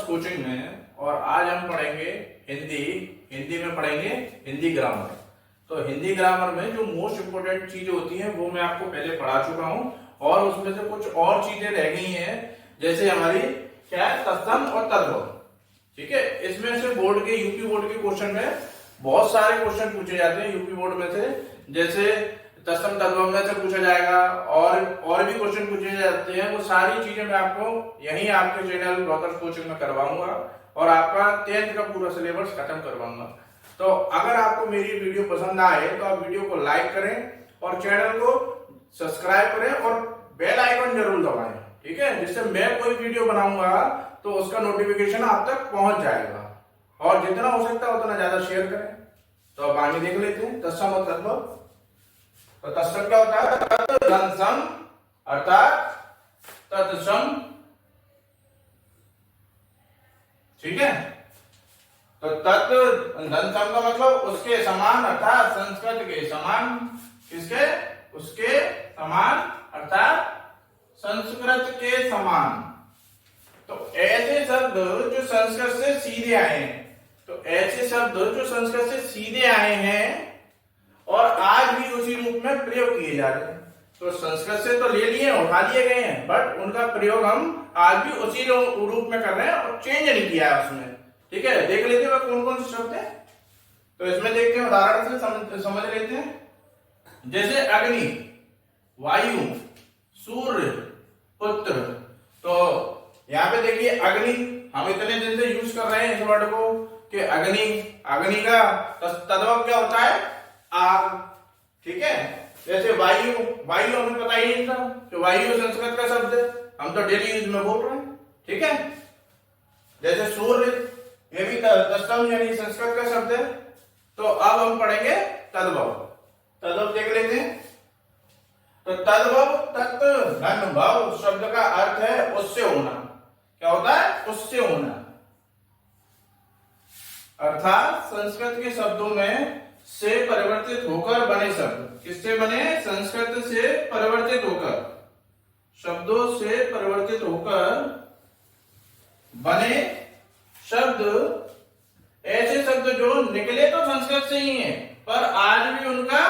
Coaching में, और आज हम पढ़ेंगे हिंदी। हिंदी में पढ़ेंगे हिंदी ग्रामर। तो हिंदी ग्रामर में जो मोस्ट इंपोर्टेंट चीजें होती हैं वो मैं आपको पहले पढ़ा चुका हूं, और उसमें से कुछ और चीजें रह गई हैं, जैसे हमारी क्या है, तत्सम और तद्भव। ठीक है, इसमें से बोर्ड के, यूपी बोर्ड के क्वेश्चन में बहुत सारे क्वेश्चन पूछे जाते हैं यूपी बोर्ड में से, जैसे तत्सम तद्भव में से पूछा जाएगा, और भी क्वेश्चन पूछे जाते हैं। वो सारी चीजें मैं आपको यहीं आपके चैनल ब्रॉकर्स कोचिंग में करवाऊंगा, और आपका 10th का पूरा सिलेबस खत्म करवाऊंगा। तो अगर आपको मेरी वीडियो पसंद आए तो आप वीडियो को लाइक करें और चैनल को सब्सक्राइब करें और बेल आइकन जरूर दबाएं, ठीक है, जिससे मैं कोई वीडियो बनाऊंगा तो उसका नोटिफिकेशन आप तक पहुंच जाएगा। और जितना हो सकता है उतना ज्यादा शेयर करें। तो अब आगे देख लेते हैं तत्सम और तद्भव। तो तत्सम क्या होता है? तत्सम अर्थात तत्सम, ठीक है। तो तत् धनसम का मतलब उसके समान अर्थात संस्कृत के समान, किसके? उसके समान अर्थात संस्कृत के समान। तो ऐसे शब्द जो संस्कृत से सीधे आए हैं, तो ऐसे शब्द जो संस्कृत से सीधे आए हैं और आज भी उसी रूप में प्रयोग किए जा रहे हैं। तो संस्कृत से तो ले लिए, उठा लिए गए हैं, बट उनका प्रयोग हम आज भी उसी रूप में कर रहे हैं और चेंज नहीं किया है उसमें। ठीक है, देख लेते हैं कौन कौन से शब्द है। तो इसमें देखते हैं, उदाहरण से समझ लेते हैं। जैसे अग्नि, वायु, सूर्य, पुत्र। तो यहाँ पे देखिए अग्नि, हम इतने दिन से यूज कर रहे हैं इस वर्ड को कि अग्नि, अग्नि का तद्भव क्या होता है? आग। ठीक है, जैसे वायु, वायु हमें पता ही नहीं था कि वायु संस्कृत का शब्द है, हम तो डेली यूज में बोल रहे हैं। ठीक है, जैसे सूर्य, ये भी तत्सम यानी संस्कृत का शब्द है। तो अब हम पढ़ेंगे तद्भव। तद्भव देख लेते हैं। तो तद्भव तत् धन भव शब्द का अर्थ है उससे होना। क्या होता है? उससे होना। अर्थात संस्कृत के शब्दों में से परिवर्तित होकर बने शब्द। किससे बने? संस्कृत से परिवर्तित होकर, शब्दों से परिवर्तित होकर बने शब्द, ऐसे शब्द जो निकले तो संस्कृत से ही हैं, पर आज भी उनका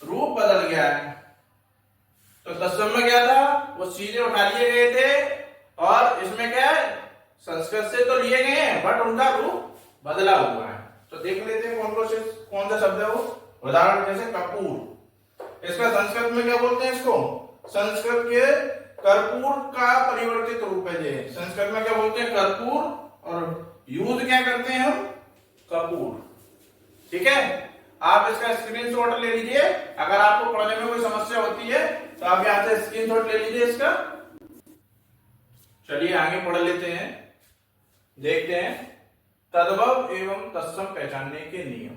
रूप बदल गया है। तो तत्सम में क्या था? वो सीधे उठा लिए गए थे, और इसमें क्या है? संस्कृत से तो लिए गए हैं बट उनका रूप बदला हुआ है। तो देख लेते हैं कौन सा शब्द है वो। उदाहरण जैसे कपूर, इसका संस्कृत में क्या बोलते हैं? इसको संस्कृत के कर्पूर का परिवर्तित रूप है। ये संस्कृत में क्या बोलते हैं? कर्पूर, और यूज क्या करते हैं हम? कपूर। ठीक है, आप इसका स्क्रीनशॉट ले लीजिए। अगर आपको पढ़ने में कोई समस्या होती है तो आप यहां से स्क्रीनशॉट ले लीजिए इसका। चलिए आगे पढ़ लेते हैं, देखते हैं तद्भव एवं तत्सम पहचानने के नियम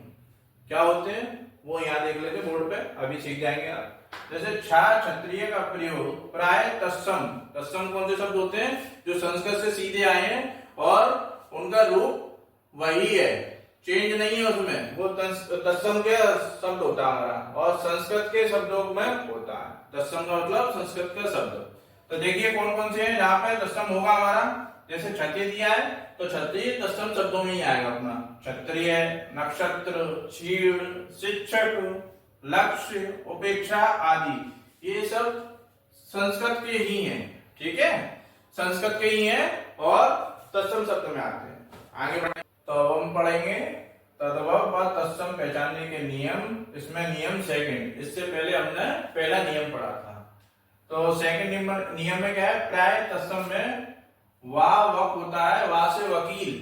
क्या होते हैं, वो यहां देख लेते बोर्ड पे, अभी सीख जाएंगे आप। जैसे छा, क्षत्रिय का प्रयोग प्राय तत्सम। तत्सम कौन से शब्द होते हैं? जो संस्कृत से सीधे आए हैं और उनका रूप वही है, चेंज नहीं है उसमें। वो तत्सम के शब्द होता है हमारा, और संस्कृत के शब्दों में होता है। तत्सम का मतलब संस्कृत का शब्द। तो देखिए कौन कौन से हैं जहां पे तत्सम होगा हमारा। जैसे क्षत्रिय दिया है तो क्षत्रिय तत्सम शब्दों में ही आएगा अपना। क्षत्रिय, नक्षत्र, क्षीण, शिक्षक, लक्ष्य, उपेक्षा आदि, ये सब संस्कृत के ही हैं। ठीक है, संस्कृत के ही हैं और तत्सम शब्द में आते हैं। आगे बढ़े तो अब हम पढ़ेंगे तद्भव और तत्सम पहचानने के नियम। इसमें नियम सेकंड, इससे पहले हमने पहला नियम पढ़ा था। तो सेकंड नियम में क्या है? प्राय तत्सम में वाह वक होता है, वाह से वकील,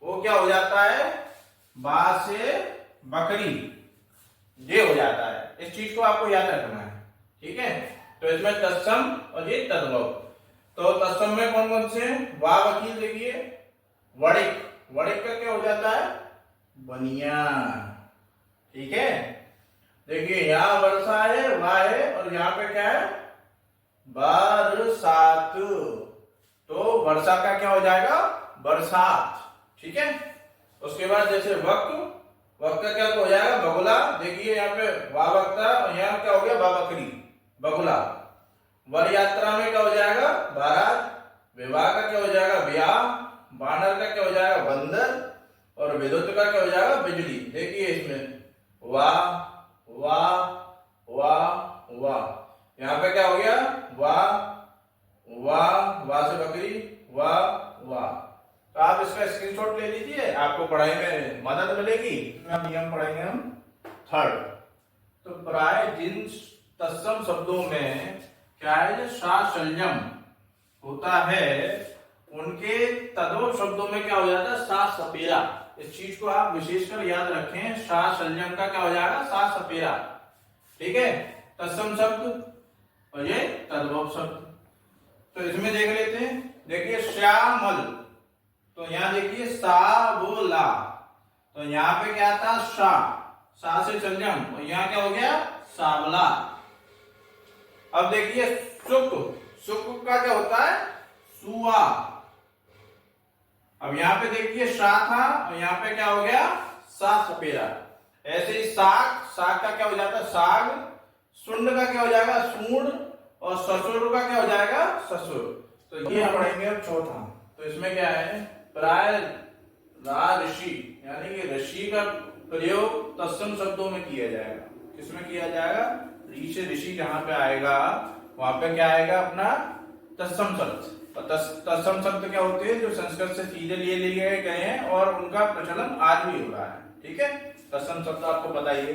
वो क्या हो जाता है? वाह से बकरी, ये हो जाता है। इस चीज को आपको याद रखना है। ठीक है, तो इसमें तत्सम और ये तद्भव। तो तत्सम में कौन कौन से? वाह वकील देखिए, वणिक, वणिक का क्या हो जाता है? बनियान। ठीक है, देखिए यहाँ वर्षा है, वाह है, और यहाँ पे क्या है? बरसात। तो वर्षा का क्या हो जाएगा? बरसात। ठीक है, उसके बाद जैसे वक्त, वक्त का क्या हो जाएगा? बगुला। देखिए यहाँ पे वाह वक्ता, यहाँ क्या हो गया? वाह बकरी, बगुला। वर यात्रा में क्या हो जाएगा? बारात। विवाह का क्या हो जाएगा? ब्याह। बानर का क्या हो जाएगा, बंदर, और विद्युत का क्या हो जाएगा, बिजली। देखिए इसमें वाह वाह वाह वाह, यहाँ पे क्या हो गया, वाह वाह, वाह से बकरी, वाह वाह। तो आप इसका स्क्रीनशॉट ले लीजिए, आपको पढ़ाई में मदद मिलेगी। अब नियम पढ़ेंगे हम थर्ड। तो प्राय जिन तत्सम शब्दों में क्या है, जो सा संयम होता है, उनके तद्भव शब्दों में क्या हो जाता है, सा सपेरा। इस चीज को आप विशेषकर याद रखें, सा संयम का क्या हो जाएगा, सा सपेरा। ठीक है, तत्सम शब्द और ये तद्भव शब्द। तो इसमें देख लेते हैं, देखिए श्यामल, तो यहाँ देखिए साबला, तो यहाँ पे क्या था, सा से संयम, और यहाँ क्या हो गया, सावला। अब देखिए सुक, सुक का क्या होता है, सुआ। अब यहाँ पे देखिए सा था, और यहाँ पे क्या हो गया, सा सपेरा। ऐसे ही साग, साग का क्या हो जाता है, साग। सुंड का क्या हो जाएगा, सूंड, और ससुर का क्या हो जाएगा, ससुर। तो ये हम पढ़ेंगे अब चौथा। तो इसमें क्या है, प्राय रा ऋषि, यानी कि ऋषि का प्रयोग तत्सम शब्दों में किया जाएगा। किसमें किया जाएगा, री से ऋषि जहां पे आएगा वहां पे क्या आएगा, अपना तत्सम शब्द। और तत्सम शब्द क्या होते हैं, जो संस्कृत से सीधे लिए गए हैं और उनका प्रचलन आज भी हो रहा है। ठीक है, तत्सम शब्द आपको बताइए।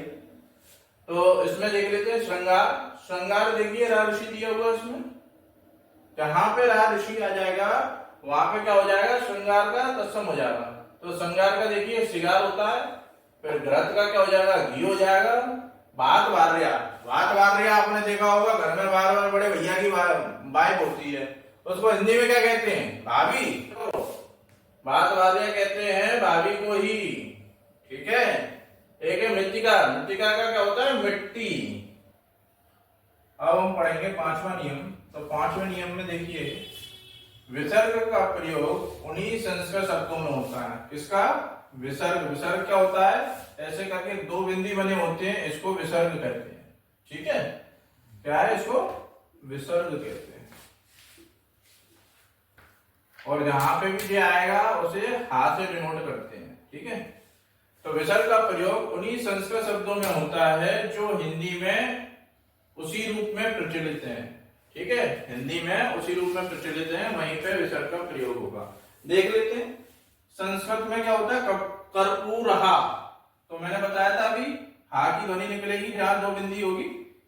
तो इसमें देख लेते हैं श्रृंगार। श्रृंगार देखिए रा ऋषि दिया हुआ, इसमें जहां पे रा ऋषि आ जाएगा वहां पे क्या हो जाएगा, श्रृंगार का तत्सम हो जाएगा। तो श्रृंगार का देखिए श्रृंगार होता है, फिर घृत का क्या हो जाएगा, घी हो जाएगा। बात वार्या, बात वार्या आपने देखा होगा, घर में बार बार बड़े भैया की वाइफ होती है, उसको हिंदी में क्या कहते हैं, भाभी। बात वार्या कहते हैं भाभी को ही। ठीक है, एक है मृत्तिका, मृत्तिका का क्या होता है, मिट्टी। अब हम पढ़ेंगे पांचवा नियम। तो पांचवें नियम में देखिए विसर्ग का प्रयोग उन्हीं संस्कृत शब्दों में होता है। किसका, विसर्ग। विसर्ग क्या होता है, ऐसे करके दो बिंदी बने होते हैं, इसको विसर्ग कहते हैं। ठीक है, क्या है, इसको विसर्ग कहते हैं। और जहां पे भी ये आएगा उसे हाथ से डिनोट करते हैं। ठीक है, तो विसर्ग का प्रयोग उन्हीं संस्कृत शब्दों में होता है जो हिंदी में उसी रूप में प्रचलित हैं। ठीक है, हिंदी में उसी रूप में प्रचलित हैं, वहीं पे विसर्ग का प्रयोग होगा। देख लेते हैं संस्कृत में क्या होता है, कर्पूरहा। तो मैंने बताया था अभी, हा की ध्वनि निकलेगी जहां दो बिंदी होगी,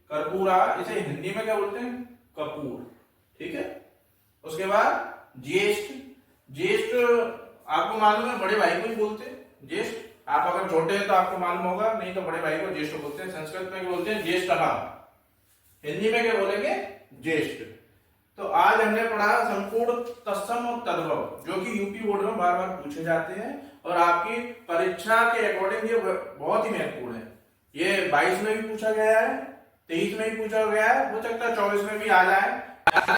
कर्पूरा। इसे हिंदी में क्या बोलते हैं, कपूर। ठीक है, उसके बाद ज्येष्ठ। ज्येष्ठ आपको मालूम है, बड़े भाई को ही बोलते हैं ज्येष्ठ। आप अगर छोटे हैं तो आपको मालूम होगा, नहीं तो बड़े भाई को ज्येष्ठ बोलते हैं। संस्कृत में क्या बोलते हैं, ज्येष्ठहा। हिंदी में क्या बोलेंगे, ज्येष्ठ। तो आज हमने पढ़ा संपूर्ण तत्सम और तद्भव, जो कि यूपी बोर्ड में बार बार पूछे जाते हैं और आपकी परीक्षा के अकॉर्डिंग ये बहुत ही महत्वपूर्ण है। ये 22 में भी पूछा गया है, 23 में भी पूछा गया है, हो सकता है 24 में भी आ जाए।